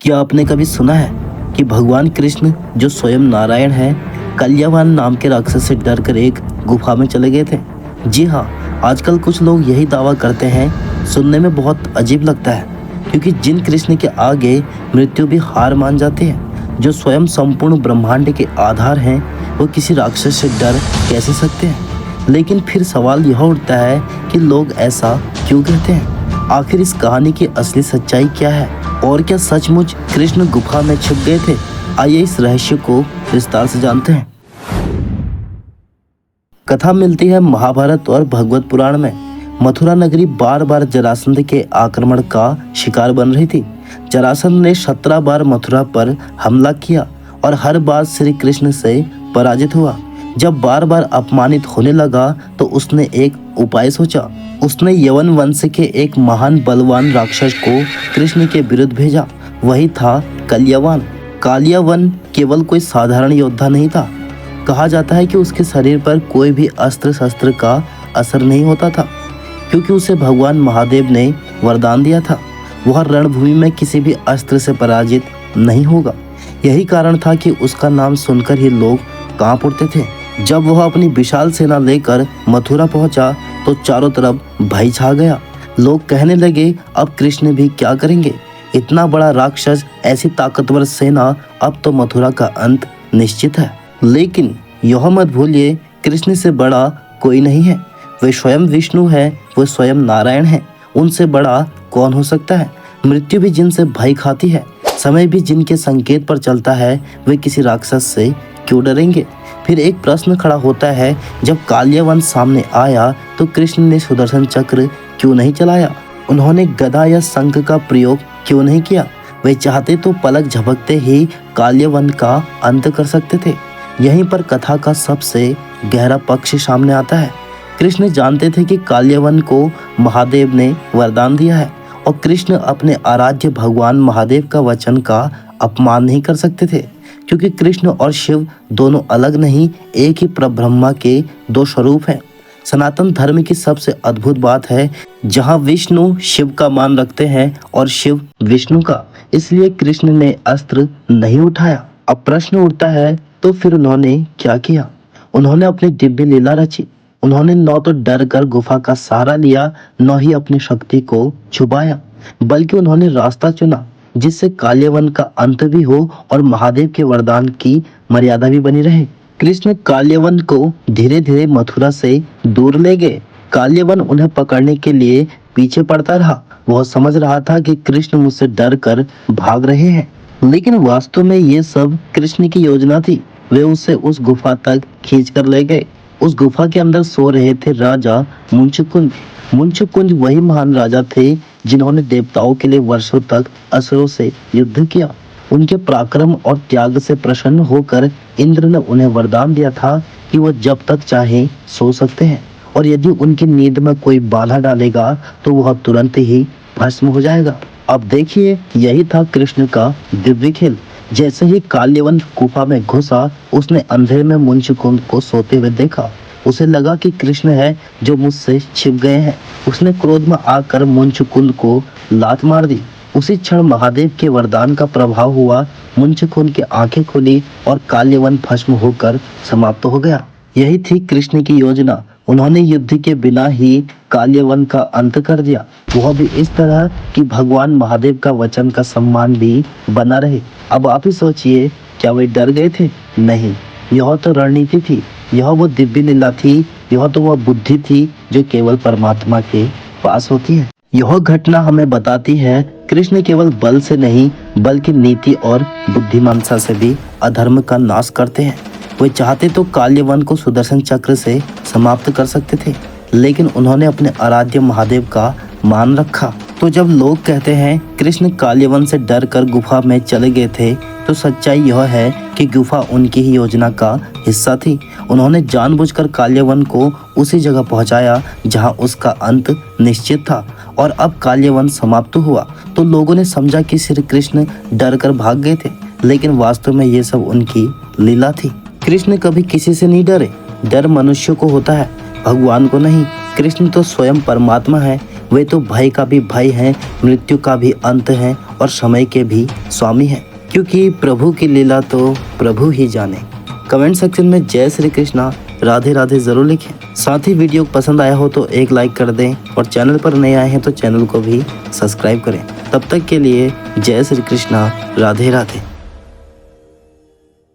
क्या आपने कभी सुना है कि भगवान कृष्ण जो स्वयं नारायण है, कल्यावान नाम के राक्षस से डरकर एक गुफा में चले गए थे? जी हाँ, आजकल कुछ लोग यही दावा करते हैं। सुनने में बहुत अजीब लगता है, क्योंकि जिन कृष्ण के आगे मृत्यु भी हार मान जाती है, जो स्वयं संपूर्ण ब्रह्मांड के आधार हैं, वो किसी राक्षस से डर कैसे सकते हैं? लेकिन फिर सवाल यह उठता है कि लोग ऐसा क्यों कहते हैं? आखिर इस कहानी की असली सच्चाई क्या है, और क्या सचमुच कृष्ण गुफा में छुप गए थे? आइए इस रहस्य को विस्तार से जानते हैं। कथा मिलती है महाभारत और भगवत पुराण में। मथुरा नगरी बार बार जरासंध के आक्रमण का शिकार बन रही थी। जरासंध ने 17 बार मथुरा पर हमला किया और हर बार श्री कृष्ण से पराजित हुआ। जब बार बार अपमानित होने लगा तो उसने एक उपाय सोचा। उसने यवन वंश के एक महान बलवान राक्षस को कृष्ण के विरुद्ध भेजा। वही था कल्यावान। कालियावन केवल कोई साधारण योद्धा नहीं था। कहा जाता है कि उसके शरीर पर कोई भी अस्त्र शस्त्र का असर नहीं होता था, क्योंकि उसे भगवान महादेव ने वरदान दिया था, वह रणभूमि में किसी भी अस्त्र से पराजित नहीं होगा। यही कारण था कि उसका नाम सुनकर ही लोग कांप उठते थे। जब वह अपनी विशाल सेना लेकर मथुरा पहुंचा तो चारों तरफ भय छा गया। लोग कहने लगे, अब कृष्ण भी क्या करेंगे? इतना बड़ा राक्षस, ऐसी ताकतवर सेना, अब तो मथुरा का अंत निश्चित है। लेकिन यह मत भूलिए, कृष्ण से बड़ा कोई नहीं है। वे स्वयं विष्णु है, वो स्वयं नारायण है। उनसे बड़ा कौन हो सकता है? मृत्यु भी जिनसे भय खाती है, समय भी जिनके संकेत पर चलता है, वे किसी राक्षस से क्यों डरेंगे? फिर एक प्रश्न खड़ा होता है, जब कालियावन सामने आया तो कृष्ण ने सुदर्शन चक्र क्यों नहीं चलाया? उन्होंने गदा या शंख का प्रयोग क्यों नहीं किया? वे चाहते तो पलक झपकते ही कालियावन का अंत कर सकते थे। यहीं पर कथा का सबसे गहरा पक्ष सामने आता है। कृष्ण जानते थे कि कालियावन को महादेव ने वरदान दिया है, और कृष्ण अपने आराध्य भगवान महादेव का वचन का अपमान नहीं कर सकते थे, क्योंकि कृष्ण और शिव दोनों अलग नहीं, एक ही परब्रह्मा के दो स्वरूप हैं। सनातन धर्म की सबसे अद्भुत बात है, जहां विष्णु शिव का मान रखते हैं और शिव विष्णु का। इसलिए कृष्ण ने अस्त्र नहीं उठाया। अब प्रश्न उठता है, तो फिर उन्होंने क्या किया? उन्होंने अपनी दिव्य लीला रची। उन्होंने न तो डर कर गुफा का सहारा लिया, न ही अपनी शक्ति को छुपाया, बल्कि उन्होंने रास्ता चुना जिससे कालियावन का अंत भी हो और महादेव के वरदान की मर्यादा भी बनी रहे। कृष्ण कालियावन को धीरे धीरे मथुरा से दूर ले गए। कालियावन उन्हें पकड़ने के लिए पीछे पड़ता रहा। वह समझ रहा था कि कृष्ण मुझसे डर कर भाग रहे हैं, लेकिन वास्तव में ये सब कृष्ण की योजना थी। वे उसे उस गुफा तक खींच कर ले गए। उस गुफा के अंदर सो रहे थे राजा मुंचकुंद। मुंचकुंद वही महान राजा थे जिन्होंने देवताओं के लिए वर्षों तक असुरों से युद्ध किया। उनके पराक्रम और त्याग से प्रसन्न होकर इंद्र ने उन्हें वरदान दिया था कि वह जब तक चाहे सो सकते हैं, और यदि उनकी नींद में कोई बाधा डालेगा तो वह तुरंत ही भस्म हो जाएगा। अब देखिए, यही था कृष्ण का दिव्य खेल। जैसे ही कालियावन गुफा में घुसा, उसने अंधेरे में मुंचकुंद को सोते हुए देखा। उसे लगा कि कृष्ण है जो मुझसे छिप गए हैं। उसने क्रोध में आकर मुंचकुंद को लात मार दी। उसी क्षण महादेव के वरदान का प्रभाव हुआ। मुंचकुंद की आंखें खुली और कालियावन भस्म होकर समाप्त हो गया। यही थी कृष्ण की योजना। उन्होंने युद्ध के बिना ही कालियावन का अंत कर दिया, वह भी इस तरह कि भगवान महादेव का वचन का सम्मान भी बना रहे। अब आप ही सोचिए, क्या वे डर गए थे? नहीं, यह तो रणनीति थी, यह वो दिव्य लीला थी, यह तो वह बुद्धि थी जो केवल परमात्मा के पास होती है। यह घटना हमें बताती है, कृष्ण केवल बल से नहीं बल्कि नीति और बुद्धिमानता से भी अधर्म का नाश करते हैं। वे चाहते तो कालियावन को सुदर्शन चक्र से समाप्त कर सकते थे, लेकिन उन्होंने अपने आराध्य महादेव का मान रखा। तो जब लोग कहते हैं कृष्ण कालियावन से डर कर गुफा में चले गए थे, तो सच्चाई यह है कि गुफा उनकी ही योजना का हिस्सा थी। उन्होंने जानबूझकर कालियावन को उसी जगह पहुंचाया जहां उसका अंत निश्चित था, और अब कालियावन समाप्त हुआ तो लोगों ने समझा कि श्री कृष्ण डर कर भाग गए थे, लेकिन वास्तव में ये सब उनकी लीला थी। कृष्ण कभी किसी से नहीं डरे। डर मनुष्य को होता है, भगवान को नहीं। कृष्ण तो स्वयं परमात्मा है, वे तो भय का भी भय हैं, मृत्यु का भी अंत है और समय के भी स्वामी हैं, क्योंकि प्रभु की लीला तो प्रभु ही जाने। कमेंट सेक्शन में जय श्री कृष्णा राधे राधे जरूर लिखें। साथ ही वीडियो पसंद आया हो तो एक लाइक कर दें और चैनल पर नए आए हैं तो चैनल को भी सब्सक्राइब करें। तब तक के लिए जय श्री कृष्णा राधे राधे।